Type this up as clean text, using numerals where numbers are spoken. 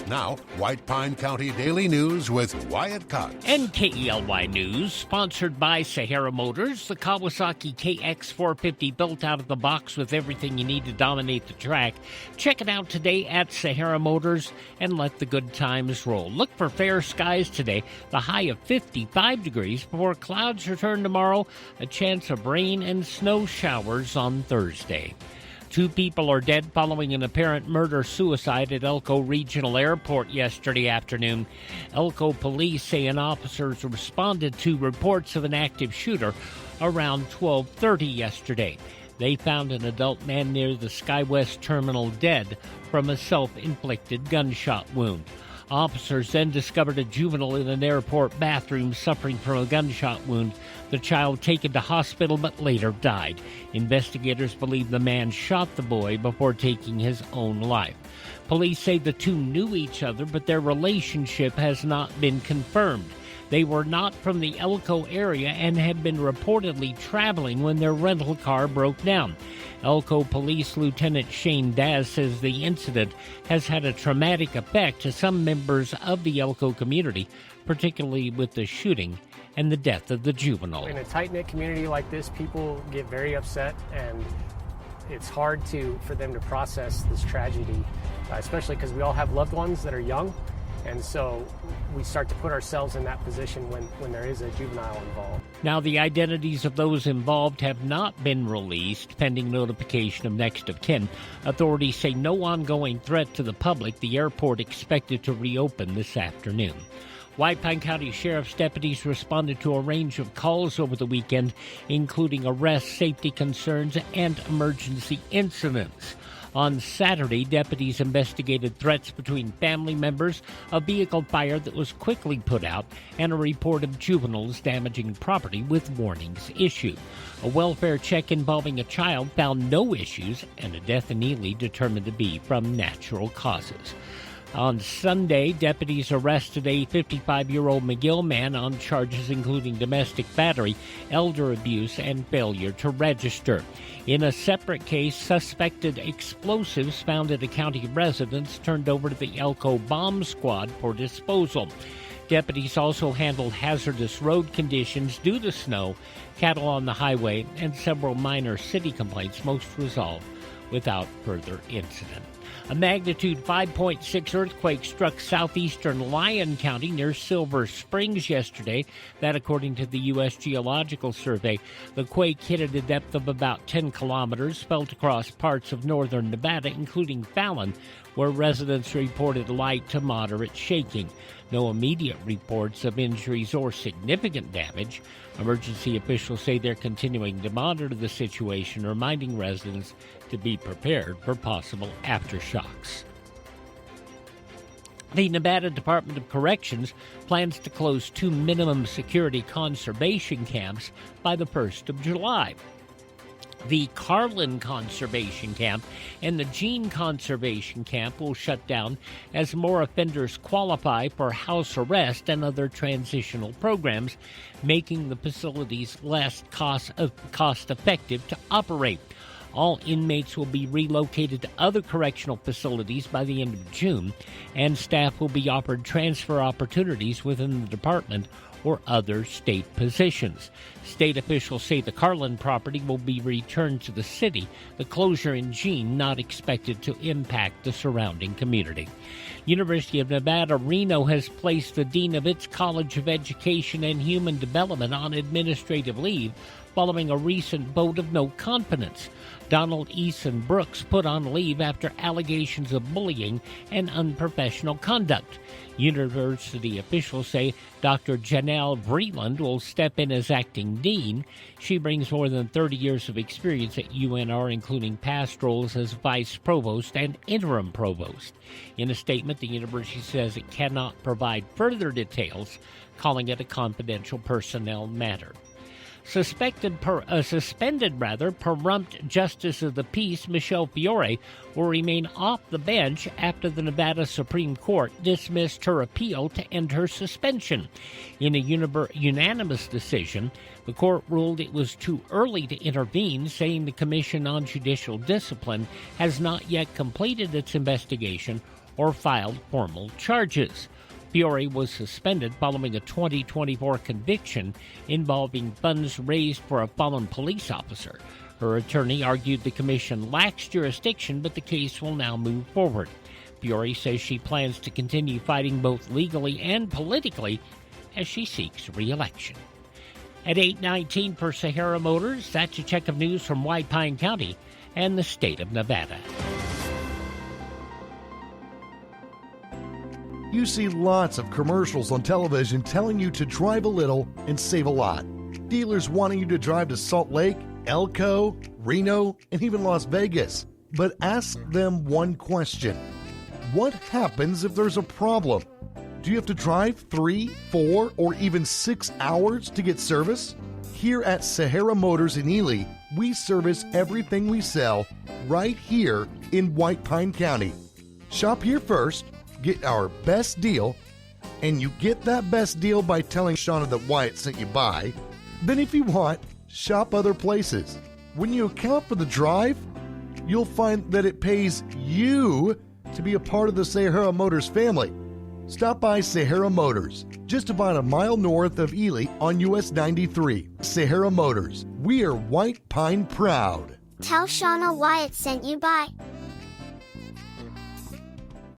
Now, White Pine County Daily News with Wyatt Cox. And KELY News, sponsored by Sahara Motors, the Kawasaki KX450 built out of the box with everything you need to dominate the track. Check it out today at Sahara Motors and let the good times roll. Look for fair skies today, the high of 55 degrees before clouds return tomorrow, a chance of rain and snow showers on Thursday. 2 people are dead following an apparent murder-suicide at Elko Regional Airport yesterday afternoon. Elko police say an officer responded to reports of an active shooter around 12:30 yesterday. They found an adult man near the SkyWest terminal dead from a self-inflicted gunshot wound. Officers then discovered a juvenile in an airport bathroom suffering from a gunshot wound. The child taken to hospital but later died. Investigators believe the man shot the boy before taking his own life. Police say the two knew each other, but their relationship has not been confirmed. They were not from the Elko area and had been reportedly traveling when their rental car broke down. Elko Police Lieutenant Shane Daz says the incident has had a traumatic effect to some members of the Elko community, particularly with the shooting and the death of the juvenile. In a tight-knit community like this, people get very upset, and it's hard for them to process this tragedy, especially because we all have loved ones that are young. And so we start to put ourselves in that position when there is a juvenile involved. Now, the identities of those involved have not been released, pending notification of next of kin. Authorities say no ongoing threat to the public. The airport expected to reopen this afternoon. White Pine County Sheriff's deputies responded to a range of calls over the weekend, including arrests, safety concerns, and emergency incidents. On Saturday, deputies investigated threats between family members, a vehicle fire that was quickly put out, and a report of juveniles damaging property with warnings issued. A welfare check involving a child found no issues, and a death in Ely determined to be from natural causes. On Sunday, deputies arrested a 55-year-old McGill man on charges including domestic battery, elder abuse, and failure to register. In a separate case, suspected explosives found at a county residence turned over to the Elko Bomb Squad for disposal. Deputies also handled hazardous road conditions due to snow, cattle on the highway, and several minor city complaints, most resolved without further incident. A magnitude 5.6 earthquake struck southeastern Lyon County near Silver Springs yesterday. That, according to the U.S. Geological Survey. The quake hit at a depth of about 10 kilometers, felt across parts of northern Nevada, including Fallon, where residents reported light to moderate shaking. No immediate reports of injuries or significant damage. Emergency officials say they're continuing to monitor the situation, reminding residents to be prepared for possible aftershocks. The Nevada Department of Corrections plans to close 2 minimum security conservation camps by the 1st of July. The Carlin Conservation Camp and the Jean Conservation Camp will shut down as more offenders qualify for house arrest and other transitional programs, making the facilities less cost-effective to operate. All inmates will be relocated to other correctional facilities by the end of June, and staff will be offered transfer opportunities within the department or other state positions. State officials say the Carlin property will be returned to the city. The closure in Jean not expected to impact the surrounding community. University of Nevada, Reno has placed the dean of its College of Education and Human Development on administrative leave following a recent vote of no confidence. Donald Eason Brooks put on leave after allegations of bullying and unprofessional conduct. University officials say Dr. Janelle Vreeland will step in as acting dean. She brings more than 30 years of experience at UNR, including past roles as vice provost and interim provost. In a statement, the university says it cannot provide further details, calling it a confidential personnel matter. Suspended Pahrump Justice of the Peace Michele Fiore will remain off the bench after the Nevada Supreme Court dismissed her appeal to end her suspension. In a unanimous decision, the court ruled it was too early to intervene, saying the Commission on Judicial Discipline has not yet completed its investigation or filed formal charges. Fiore was suspended following a 2024 conviction involving funds raised for a fallen police officer. Her attorney argued the commission lacks jurisdiction, but the case will now move forward. Fiore says she plans to continue fighting both legally and politically as she seeks re-election. At 8:19 for Sahara Motors, that's a check of news from White Pine County and the state of Nevada. You see lots of commercials on television telling you to drive a little and save a lot. Dealers wanting you to drive to Salt Lake, Elko, Reno, and even Las Vegas. But ask them one question. What happens if there's a problem? Do you have to drive 3, 4, or even 6 hours to get service? Here at Sahara Motors in Ely, we service everything we sell right here in White Pine County. Shop here first, get our best deal, and you get that best deal by telling Shauna that Wyatt sent you by. Then if you want, shop other places. When you account for the drive, you'll find that it pays you to be a part of the Sahara Motors family. Stop by Sahara Motors, just about a mile north of Ely on US 93. Sahara Motors, we are White Pine proud. Tell Shauna Wyatt sent you by.